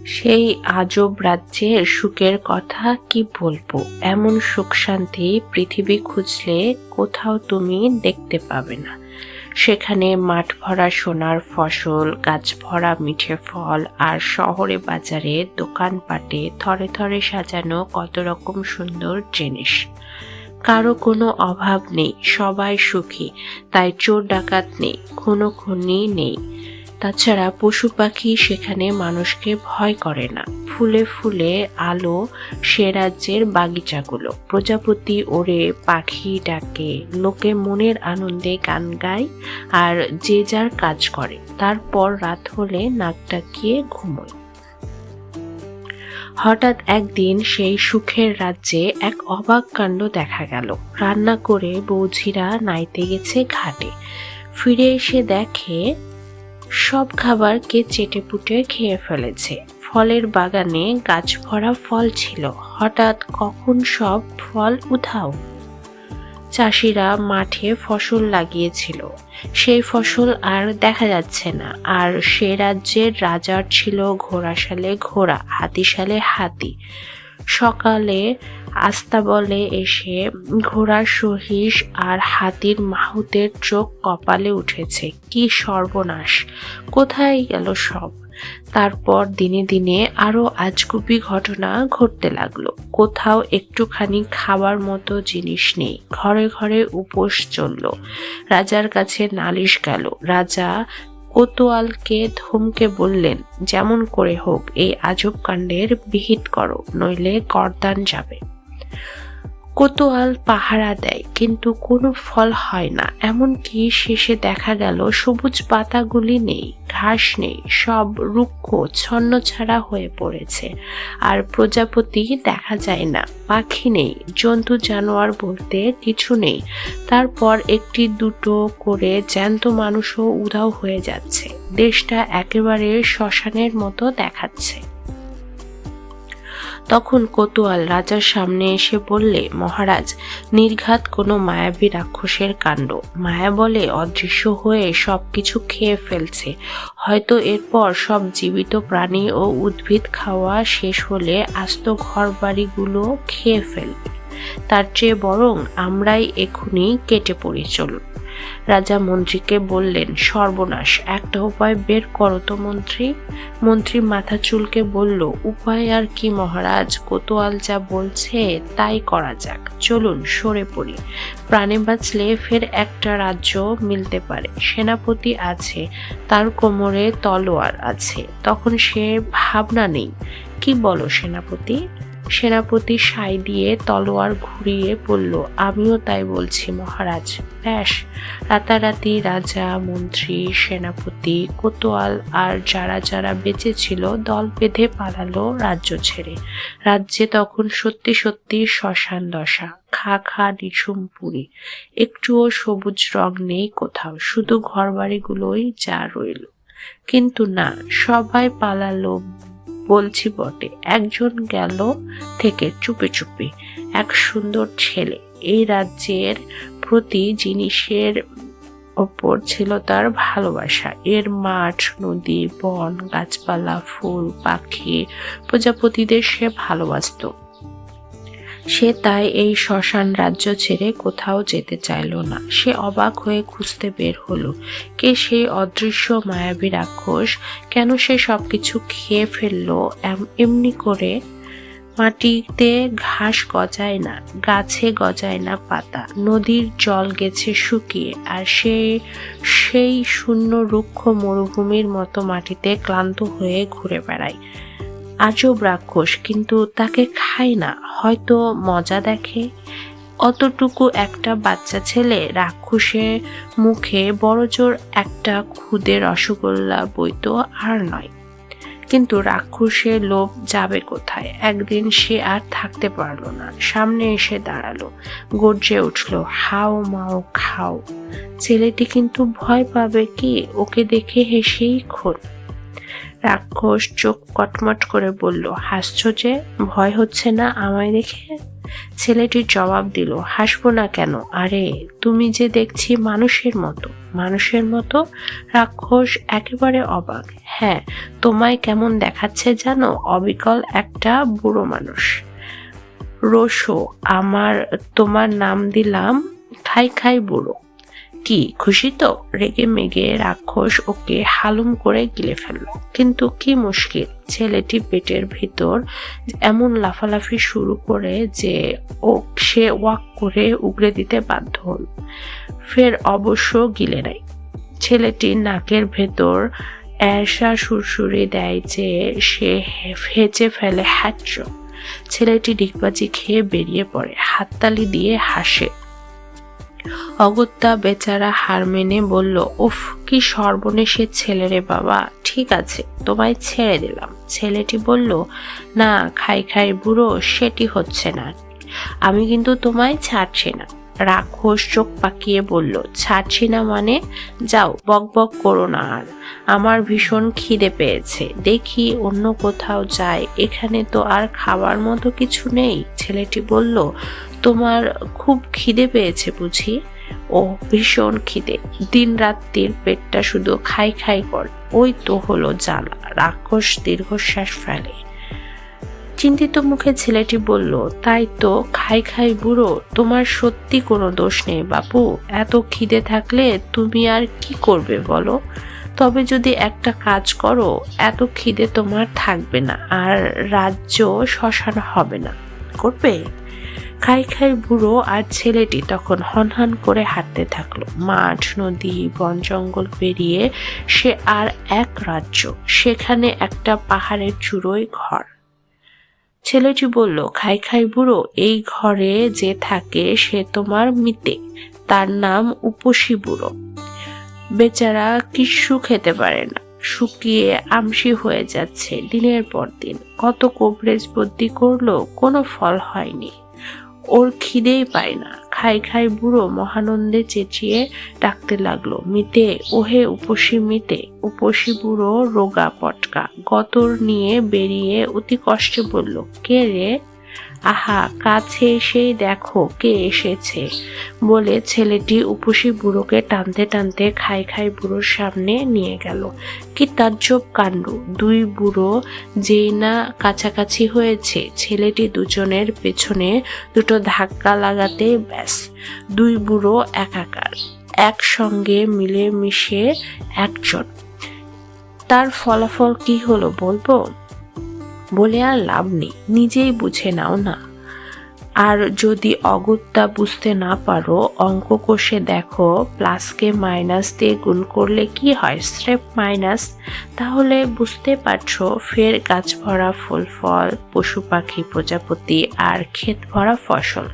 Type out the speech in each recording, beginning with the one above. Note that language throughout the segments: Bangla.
সেই আজব রাজ্যের সুখের কথা কি বলবো। এমন সুখ শান্তি পৃথিবী খুঁজলে কোথাও তুমি দেখতে পাবে না। সেখানে মাঠ ভরা সোনার ফসল, গাছ ভরা মিঠে ফল, আর শহরে বাজারে দোকানপাটে থরে থরে সাজানো কত রকম সুন্দর জিনিস। কারো কোনো অভাব নেই, সবাই সুখী। তাই চোর ডাকাত নেই, খুনোখুনি নেই। তাছাড়া পশু পাখি সেখানে মানুষকে ভয় করে না। ফুলে ফুলে আলো সে রাজ্যের বাগিচাগুলো। প্রজাপতি ওড়ে, পাখি ডাকে, লোকে মনের আনন্দে গান গায়, আর যে যার কাজ করে। তারপর রাত হলে নাক ডাকিয়ে ঘুমোয়। হঠাৎ একদিন সেই সুখের রাজ্যে এক অবাক কাণ্ড দেখা গেল। রান্না করে বৌঝিরা নাইতে গেছে ঘাটে। ফিরে এসে দেখে সব খাবার কে চেটেপুটে খেয়ে ফেলেছে। ফলের বাগানে গাছ ভরা ফল ছিল। হঠাৎ কখন সব ফল উধাও। চাষিরা মাঠে ফসল লাগিয়েছিল, সেই ফসল আর দেখা যাচ্ছে না। আর সে রাজ্যের রাজার ছিল ঘোড়াশালে ঘোড়া, হাতিশালে হাতি। সকালে আস্তাবলে এসে ঘোড়ার সহিস আর হাতির মাহুতের চোখ কপালে উঠেছে। কি সর্বনাশ! কোথায় গেল সব? তারপর দিনে দিনে আরো আজগুবি ঘটনা ঘটতে লাগলো। কোথাও একটুখানি খাবার মতো জিনিস নেই। ঘরে ঘরে উপোস চলল। রাজার কাছে নালিশ গেল। রাজা কোতোয়ালকে ধমকে বললেন, যেমন করে হোক এই আজব কাণ্ডের বিহিত করো, নইলে গর্দান যাবে। কোতোয়াল পাহারা দেয়, কিন্তু কোনো ফল হয় না। এমনকি শেষে দেখা গেল সবুজ পাতাগুলি নেই, ঘাস নেই, সব রুক্ষ ছন্নছাড়া হয়ে পড়েছে। আর প্রজাপতি দেখা যায় না, পাখি নেই, জন্তু জানোয়ার বলতে কিছু নেই। তারপর একটি দুটো করে জ্যান্ত মানুষও উধাও হয়ে যাচ্ছে। দেশটা একেবারে শ্মশানের মতো দেখাচ্ছে। তখন কোতোয়াল রাজার সামনে এসে বললে, মহারাজ, নির্ঘাত কোনো মায়াবী রাক্ষসের কাণ্ড। মায়া বলে অদৃশ্য হয়ে সবকিছু খেয়ে ফেলছে। হয়তো এরপর সব জীবিত প্রাণী ও উদ্ভিদ খাওয়া শেষ হলে আস্ত ঘর বাড়িগুলো খেয়ে ফেলবে। তার চেয়ে বরং আমরাই এখুনি কেটে পড়ি, চলুন। রাজা মন্ত্রীকে বললেন, সর্বনাশ, একটা উপায় বের করো তো মন্ত্রী। মন্ত্রী মাথা চুলকে বলল, উপায় আর কি মহারাজ, কোতোয়াল যা বলছে তাই করা যাক। চলুন সরে পড়ি। প্রাণে বাঁচলে ফের একটা রাজ্য মিলতে পারে। সেনাপতি আছে, তার কোমরে তলোয়ার আছে, তখন সে ভাবনা নেই। কি বলো সেনাপতি? সেনাপতি সাই দিয়ে তলোয়ার ঘুরিয়ে বলল, আমিও তাই বলছি মহারাজ। ব্যাস, রাতারাতি রাজা, মন্ত্রী, সেনাপতি, কোতোয়াল আর যারা যারা বেঁচে ছিল দল বেঁধে পালালো রাজ্য ছেড়ে। রাজ্যে তখন সত্যি সত্যি শ্মশান দশা। খা খা নিঝুম পুরী। একটুও সবুজ রং নেই কোথাও, শুধু ঘরবাড়িগুলোই যা রইল। কিন্তু না, সবাই পালালো বলছি বটে, একজন গেল থেকে চুপি চুপি। এক সুন্দর ছেলে। এই রাজ্যের প্রতি জিনিসের ওপর ছিল তার ভালোবাসা। এর মাঠ, নদী, বন, গাছপালা, ফুল, পাখি, প্রজাপতিদের সে ভালোবাসত। সে তাই এই শ্মশান রাজ্য ছেড়ে কোথাও যেতে চাইল না। সে অবাক হয়ে খুঁজতে বের হলো, কে সেই অদৃশ্য মায়াবী রাক্ষস? কেন সে সবকিছু খেয়ে ফেললো এমনি করে? মাটিতে ঘাস গজায় না, গাছে গজায় না পাতা, নদীর জল গেছে শুকিয়ে, আর সেই শূন্য রুক্ষ মরুভূমির মতো মাটিতে ক্লান্ত হয়ে ঘুরে বেড়ায়। আজব রাক্ষস, কিন্তু তাকে খায় না, হয়তো মজা দেখে। অতটুকু একটা বাচ্চা ছেলে, রাক্ষসের মুখে বড়জোর একটা খুদে রসগোল্লা বইতো আর নয়। কিন্তু রাক্ষসের লোভ যাবে কোথায়? একদিন সে আর থাকতে পারল না, সামনে এসে দাঁড়ালো, গর্জে উঠল, হাও মাও খাও। ছেলেটি কিন্তু ভয় পাবে কি? ওকে দেখে হেসেই খোল। রাক্ষস চোখ কটমট করে বলল, হাসছ যে? ভয় হচ্ছে না আমায় দেখে? ছেলেটি জবাব দিল, হাসবো না কেন? আরে তুমি যে দেখছি মানুষের মতো। মানুষের মতো? রাক্ষস একেবারে অবাক। হ্যাঁ, তোমায় কেমন দেখাচ্ছে জানো? অবিকল একটা বুড়ো মানুষ। রোশো, তোমার নাম দিলাম খাই খাই বুড়ো। কি খুশি তো? রেগে মেগে রাক্ষস ওকে হালুম করে গিলে ফেলল। কিন্তু কি মুশকিল, ছেলেটি পেটের ভিতর এমন লাফালাফি শুরু করে যে সে ওয়াক করে উগরে দিতে বাধ্য হল। ফের অবশ্য গিলে নাই। ছেলেটি নাকের ভেতর এসা সুরসুরি দেয় যে সে হেঁচে ফেলে হ্যাচ্চ। ছেলেটি ডিগবাজি খেয়ে বেরিয়ে পড়ে, হাততালি দিয়ে হাসে। অগত্যা বেচারা হার মেনে বলল, উফ কি সর্বনেশের ছেলে রে বাবা, ঠিক আছে তোমায় ছেড়ে দিলাম। ছেলেটি বলল, না খাই খাই বুড়ো, সেটি হচ্ছে না, আমি কিন্তু তোমায় ছাড়ছি না। রাক্ষস চোখ পাকিয়ে বলল, ছাড়ছি না মানে? যাও, বক বক করো না আর, আমার ভীষণ খিদে পেয়েছে, দেখি অন্য কোথাও যাই, এখানে তো আর খাবার মতো কিছু নেই। ছেলেটি বলল, তোমার খুব খিদে পেয়েছে বুঝি? ও ভীষণ খিদে, দিন রাত্রির পেটটা শুধু খাই খাই করে, ওই তো হলো জ্বালা। রাক্ষস দীর্ঘশ্বাস ফেলে। চিন্তিত মুখে ছেলেটি বলল, তাই তো খাই খাই বুড়ো, তোমার সত্যি কোনো দোষ নেই বাপু, এত খিদে থাকলে তুমি আর কি করবে বলো? তবে যদি একটা কাজ করো, এত খিদে তোমার থাকবে না, আর রাজ্য শ্মশান হবে না। করবে? খাই খাই বুড়ো আর ছেলেটি তখন হনহন করে হাঁটতে থাকলো। মাঠ, নদী, বন জঙ্গল পেরিয়ে সে আর এক রাজ্য, সেখানে একটা পাহাড়ের চূড়োয় ঘর। ছেলেটি বলল, খাই খাই বুড়ো, এই ঘরে যে থাকে সে তোমার মিতে, তার নাম উপসী বুড়ো। বেচারা কিচ্ছু খেতে পারে না, শুকিয়ে আমসি হয়ে যাচ্ছে দিনের পর দিন। কত কবরেজ বদ্যি করলো, কোনো ফল হয়নি, ওর খিদেই পায় না। খাই খাই বুড়ো মহানন্দে চেঁচিয়ে ডাকতে লাগলো, মিতে, ওহে উপসী মিতে। উপসী বুড়ো রোগা পটকা গতর নিয়ে বেরিয়ে অতি কষ্টে বলল, কে রে? আহা, কাছে এসেই দেখো কে এসেছে, বলে ছেলেটি উপসী বুড়োকে টানতে টানতে খাই খাই বুড়োর সামনে নিয়ে গেল। কি তাজ্জব কাণ্ড! দুই বুড়ো যেই না কাছাকাছি হয়েছে, ছেলেটি দুজনের পেছনে দুটো ধাক্কা লাগাতে ব্যাস, দুই বুড়ো একাকার, একসঙ্গে মিলে মিশে একজন। তার ফলাফল কি হলো বলবো? বলে আর লাভ নেই, নিজেই বুঝে নাও না। আর যদি অগত্যা বুঝতে না পারো, অঙ্ক কষে দেখো, প্লাসকে মাইনাস দিয়ে গুণ করলে কি হয়? স্রেফ মাইনাস। তাহলে বুঝতে পারছো, ফের গাছ ভরা ফুল ফল, পশু পাখি প্রজাপতি, আর ক্ষেত ভরা ফসল,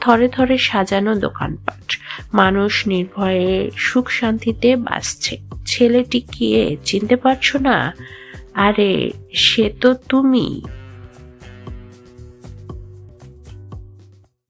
থরে থরে সাজানো দোকানপাট, মানুষ নির্ভয়ে সুখ শান্তিতে বাঁচছে। ছেলেটি কে চিনতে পারছো না? আরে সে তো তুমি।